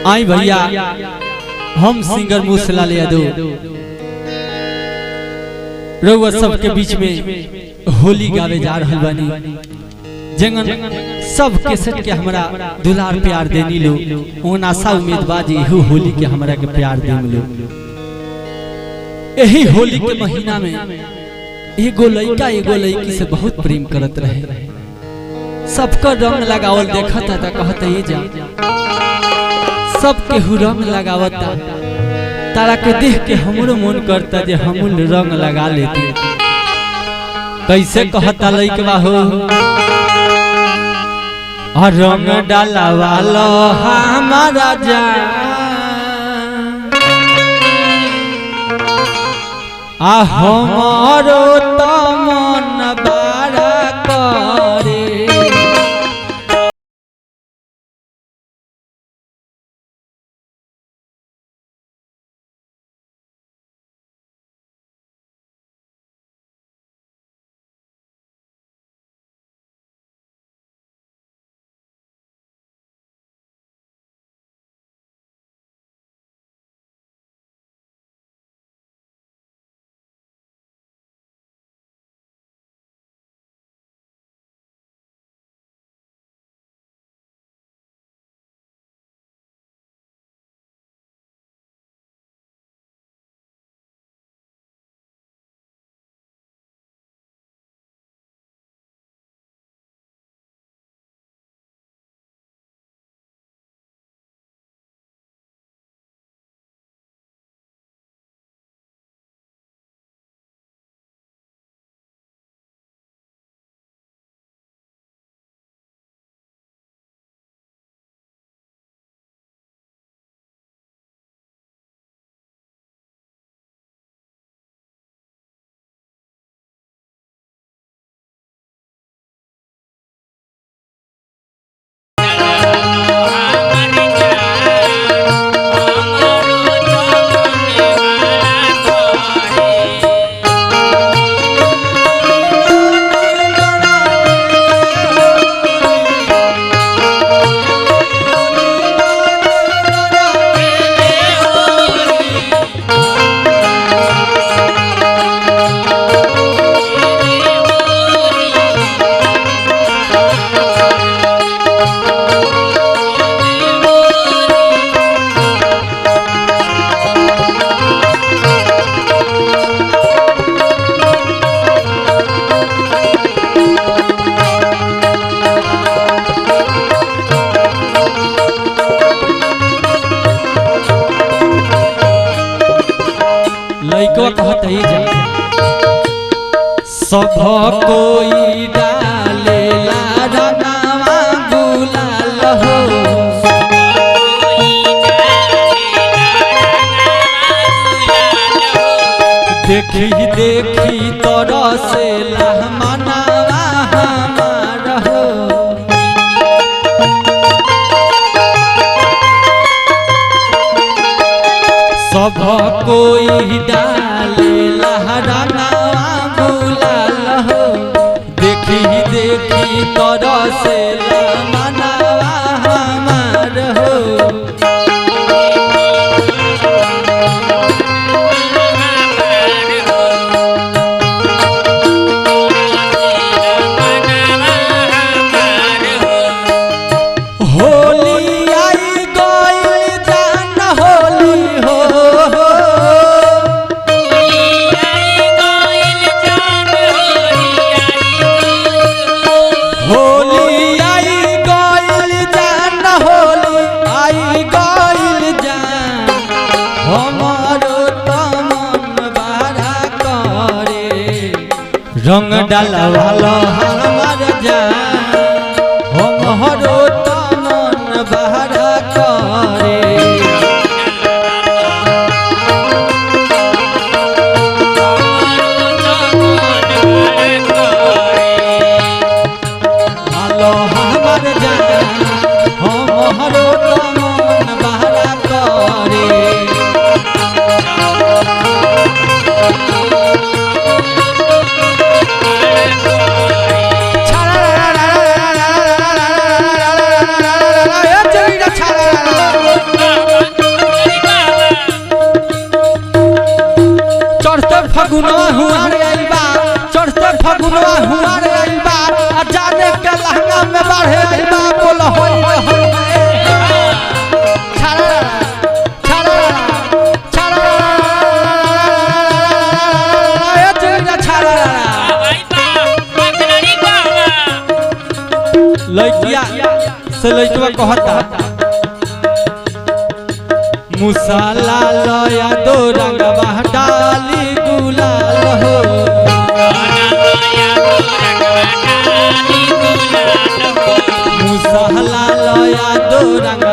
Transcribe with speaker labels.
Speaker 1: आई भैया हम सिंगर मूसलाल यादव रउआ सबके बीच में होली गावे जा रहल बानी। जंगन सब केसट के हमरा दुलार प्यार देनी लो ओन आशा उम्मीद बाजी हो होली के हमरा के प्यार दे मिलो। यही होली के महीना में एगो लड़की से बहुत प्रेम करत रहे। सबका रंग लगावल देखता था कहता ये जा सबके रंग लगावता तारा के देख के हमरो मन करता जे हम रंग लगा लेते। कैसे कहता लइकवा हो रंग डाला वालो हमारा जा हमारो तो मन बड़ा करे। सब कोई डालेला रंगवा गुलाल हो देखी देखी तोरा से लहमनावा हमार हो। सब कोई डालेला रंगवा गुलाल हो देखी देखी तोरा से लहमनावा हमार हो। रंग डाला वाला हमार जान हमरो तो मन बहरा करे। वालो हमार जान हमरो तो मन बहरा करे। छाड़ा कहता मुसाला लया दो रंगवा डाली गुलाल हो मुसाला लया दो रंग